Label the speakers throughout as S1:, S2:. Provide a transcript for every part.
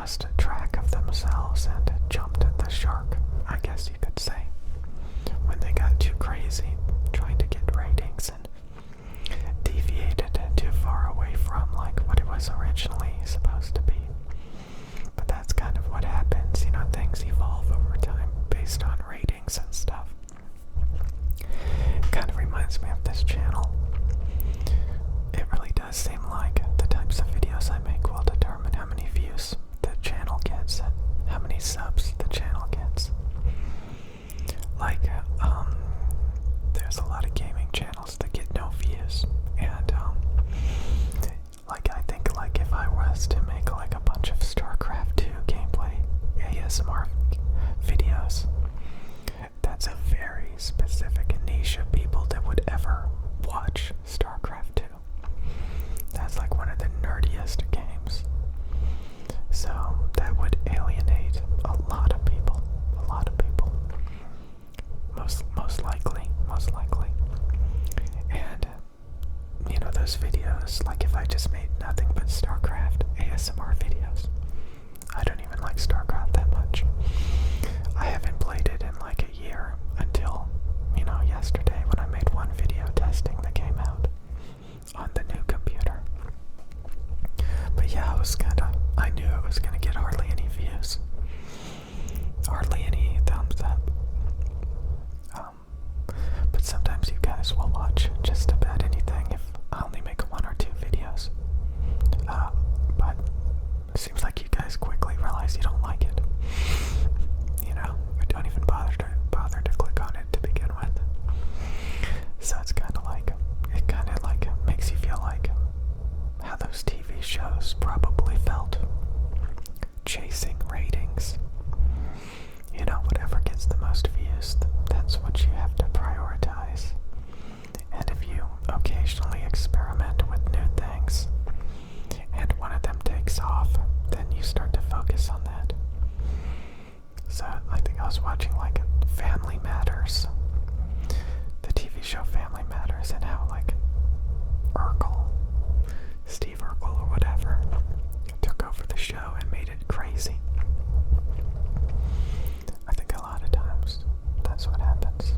S1: lost track of themselves and jumped the shark, I guess you could say, when they got too crazy trying to get ratings and deviated too far away from like what it was originally supposed to be. But that's kind of what happens, you know, things evolve over time based on ratings and stuff. It kind of reminds me of this channel. It really does seem like the types of videos I make will determine how many views the channel gets and how many subs the channel gets. Like, there's a lot of gaming channels that get no views, and like I think like if I was to make like a bunch of StarCraft 2 gameplay ASMR videos, that's a very specific niche of people that would ever watch StarCraft 2. That's like one of the nerdiest games. So that would alienate a lot of people. A lot of people. Most likely. And you know, those videos, like if I just made nothing but StarCraft ASMR videos. I don't even like StarCraft that much. I haven't played it in like a year until, you know, yesterday when I made one video testing the game out on the new computer. But yeah, I knew it was gonna get hardly any views. Hardly any thumbs up. But sometimes you guys will watch just about anything if I only make one or two videos. But it seems like you guys quickly realize you don't like it. You know, or don't even bother to click on it to begin with. So it's kind of like, makes you feel like how those TV shows probably felt. Chasing ratings. You know, whatever gets the most views, that's what you have to prioritize. And if you occasionally experiment with new things, and one of them takes off, then you start to focus on that. So I think I was watching like Family Matters, the TV show Family Matters, and how like Steve Urkel or whatever, took over the show and made it crazy. I think a lot of times that's what happens.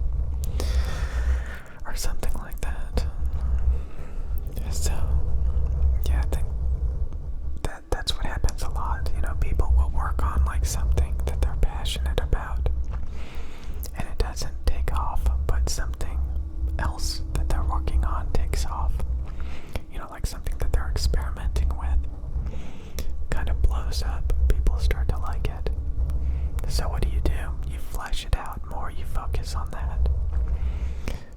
S1: Or something like that. So, yeah, I think that's what happens a lot. You know, people will work on like something that they're passionate about, and it doesn't take off, but something else that they're working on takes off. You know, like something that they're experimenting with kind of blows up. People start to like it. So what do? You flesh it out more, you focus on that.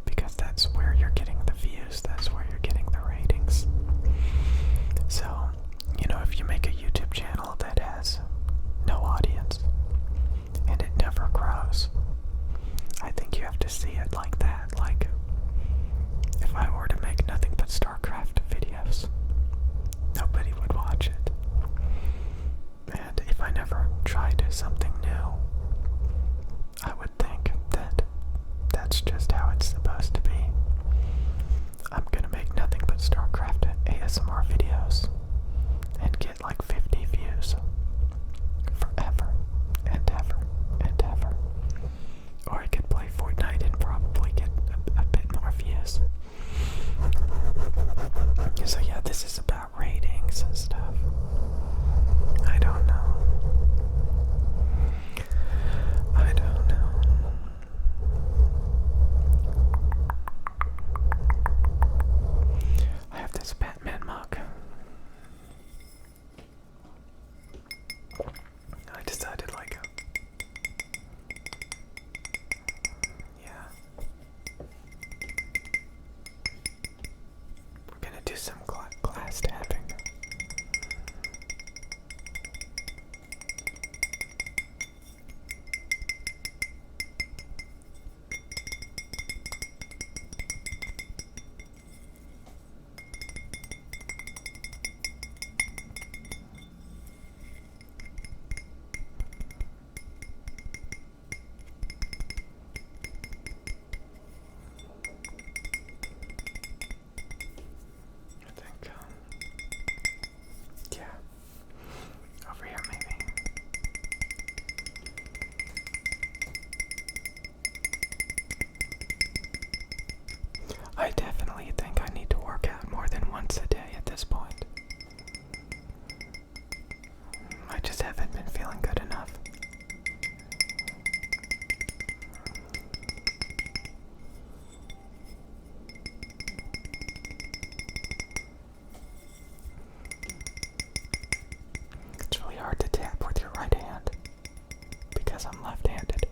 S1: Because that's where you're getting the views, that's where you're getting the ratings. So, you know, if you make a YouTube channel that has no audience, and it never grows, I think you have to see it like that. Like, if I were to make nothing but StarCraft videos, nobody would watch it. And if I never tried something new, I would think that that's just how it's supposed to be. I'm gonna make nothing but StarCraft ASMR videos and get like 50 views forever and ever and ever. Or I could play Fortnite and probably get a bit more views. So yeah, this is about ratings and stuff. I don't know. because I'm left-handed.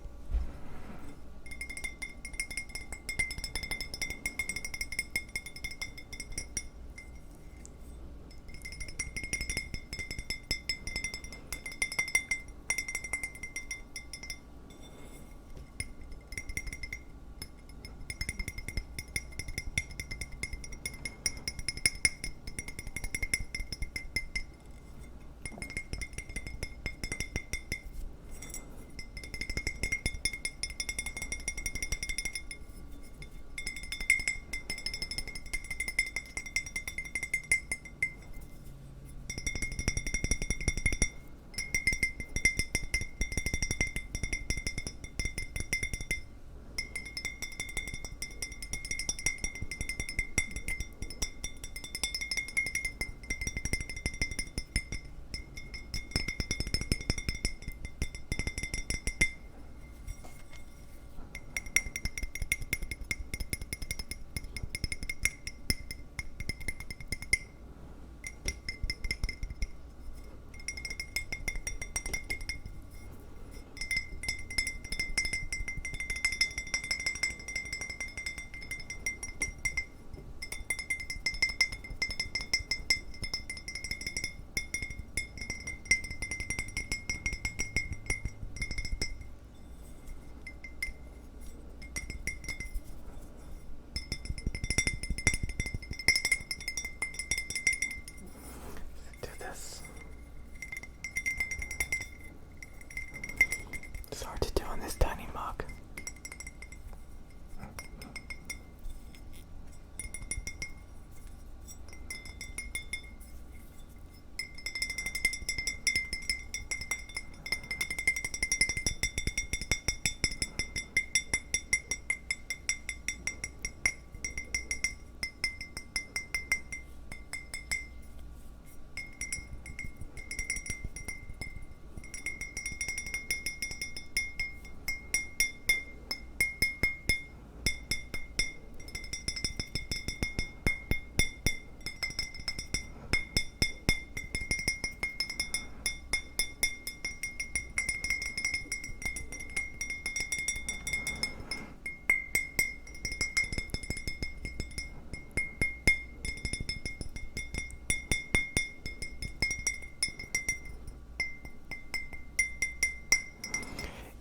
S1: It's hard to do on this tiny mug.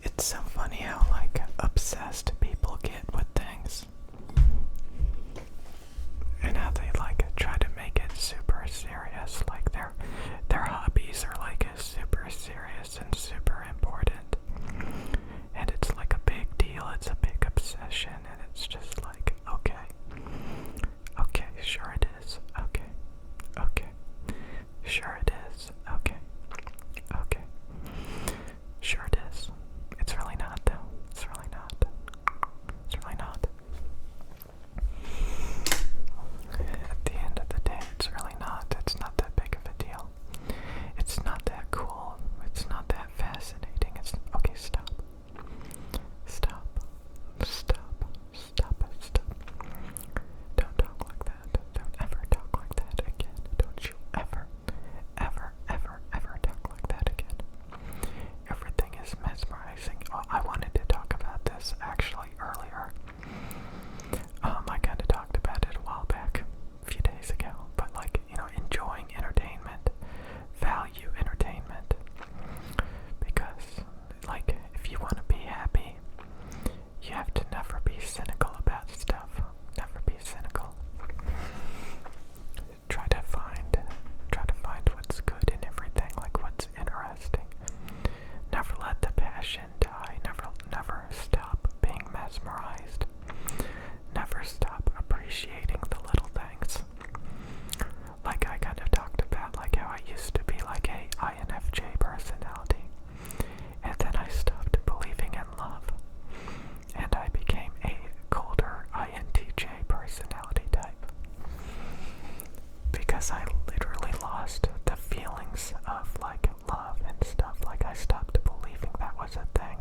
S1: It's so funny how, like, obsessed people get with things. And how they, like, try to make it super serious. Like, their hobbies are, like, super serious and super important. And it's, like, a big deal. It's a big obsession. And it's just like, okay. Okay, sure it is. Okay. Okay. Sure it is. Okay. Okay. Sure it is. It's really not, though. It's really not. It's really not. At the end of the day, it's really not. It's not that big of a deal. It's not that cool. It's not that fascinating. It's okay. Stop. Stop. Stop. Stop it. Stop. Don't talk like that. Don't ever talk like that again. Don't you ever, ever, ever, ever talk like that again. Everything is mesmerizing. Oh, I wanted to talk about this actually earlier. I kind of talked about it a while back, a few days ago, but like, you know, enjoying entertainment, value entertainment, because like, if you want to be happy, you have to never be cynical about stuff. Never be cynical. Try to find what's good in everything, like what's interesting. Never let the passion die. Never stop being mesmerized. Never stop appreciating the little things. Like I kind of talked about, like how I used to be like a INFJ personality, and then I stopped believing in love, and I became a colder INTJ personality type. Because I literally lost the feelings of like love and stuff. Like I stopped believing that was a thing.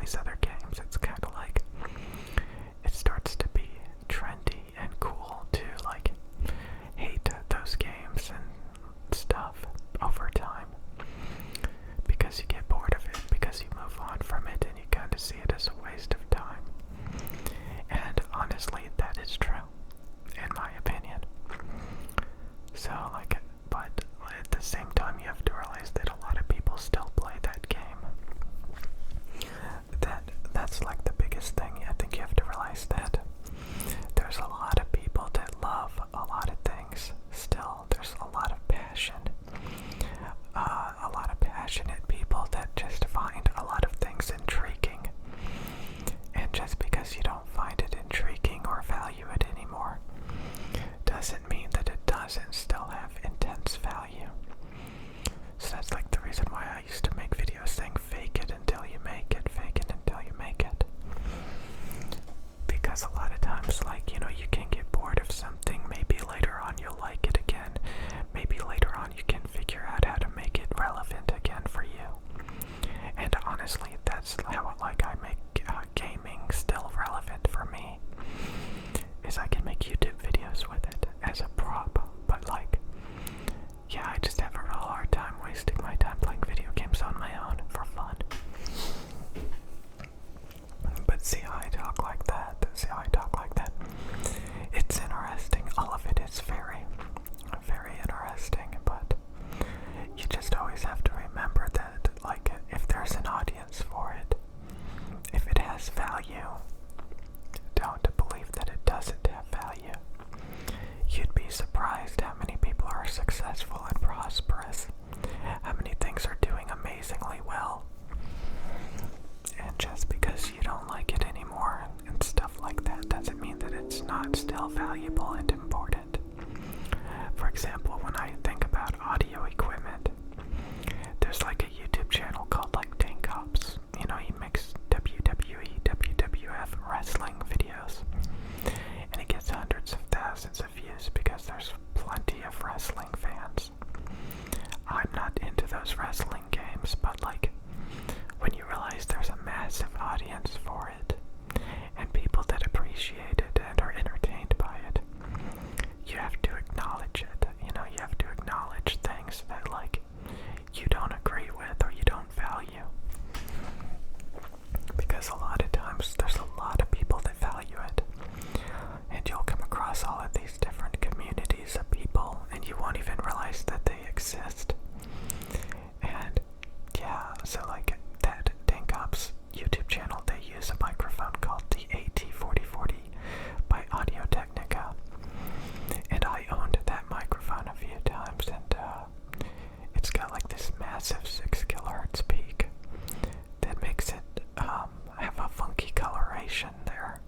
S1: these other games. It's kind of like it starts to be trendy and cool to like hate those games and stuff over time because you get bored of it, because you move on from it and you kind of see it as a waste of time. And honestly, that is true, in my opinion. So, like, but at the same time, you have to realize that a lot of people still play that game. That's like the biggest thing. I think you have to realize that there's a lot of people that love a lot of things still. There's a lot of passion. A lot of passionate people that just find a lot of things intriguing. And just because you don't find it intriguing or value it anymore doesn't mean that it doesn't still have intense value. So that's like the reason why I used to make videos saying fake it until you make it, fake it until you make it. Because a lot of times, like, you know, you can get bored of something, maybe later on you'll like it again, maybe later on you can figure out how to make it relevant again for you. And honestly, that's how I make gaming still relevant for me, is I can make YouTube videos with it as a prop, but like, yeah, I just have a real hard time wasting my time playing video games on my own for fun. But see how I talk like that? It's interesting. All of it is very, very interesting, but you just always have to remember that, like, if there's an audience for it, if it has value, don't believe that it doesn't have value. You'd be surprised how many people are successful and prosperous, how many things are doing amazingly well. And just because you don't like it anymore and stuff like that doesn't mean that it's not still valuable and important. For example, when I think about audio equipment, there's like a YouTube channel called like Tank Ops. You know, he makes WWE, WWF wrestling videos. And he gets hundreds of thousands of views because there's plenty of wrestling fans. I'm not into those wrestling games, but like, when you realize there's a massive audience for it, and people that appreciate it and are entertained by it, you have to acknowledge it. You know, you have to acknowledge things that, like, you don't agree with or you don't value. Because a lot of times there's a lot of people that value it. And you'll come across all of these different communities of people, and you won't even realize that they exist. And yeah, so like that Tank Ops YouTube channel, they use a microphone called the AT4040 by Audio-Technica. And I owned that microphone a few times, and it's got like this massive 6 kilohertz peak that makes it have a funky coloration there.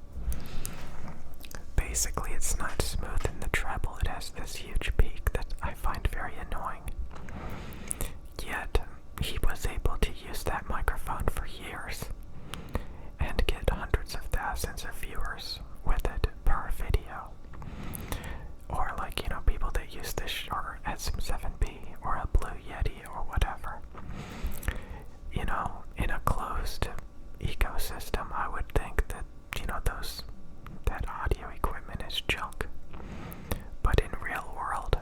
S1: Basically, it's not smooth in the treble. It has this huge peak that I find very annoying. Yet, he was able to use that microphone for years and get hundreds of thousands of viewers with it per video. Or like, you know, people that use this or SM7B or a Blue Yeti or whatever. You know, in a closed ecosystem, I would think that, you know, that audio equipment is junk. But in real world,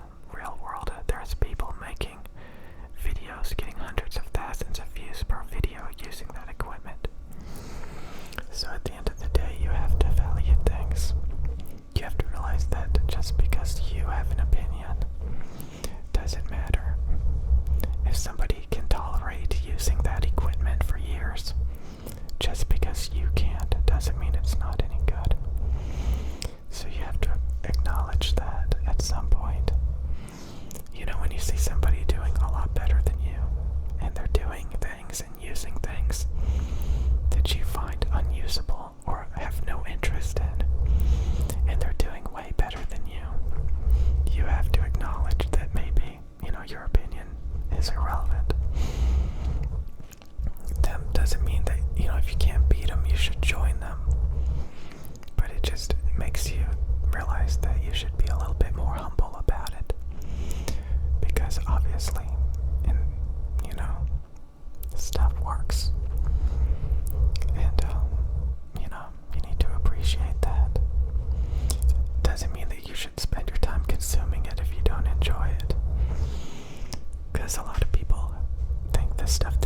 S1: there's people making videos getting hundreds of thousands of views per video using that equipment. So at the end of the day, you have to value things. You have to realize that just because you have an opinion doesn't matter. If somebody can tolerate using that equipment for years, just because you can't doesn't mean it's not any good. So you have to acknowledge that at some point. You know, when you see somebody doing a lot better than you, and they're doing things and using things that you find unusable or have no interest in, and they're doing way better than you have to acknowledge that maybe, you know, your opinion is irrelevant. That doesn't mean that, you know, if you can't beat them, you should join them. But it just makes you realize that you should be a little bit more humble about it. Because obviously, you know, stuff works. And stuff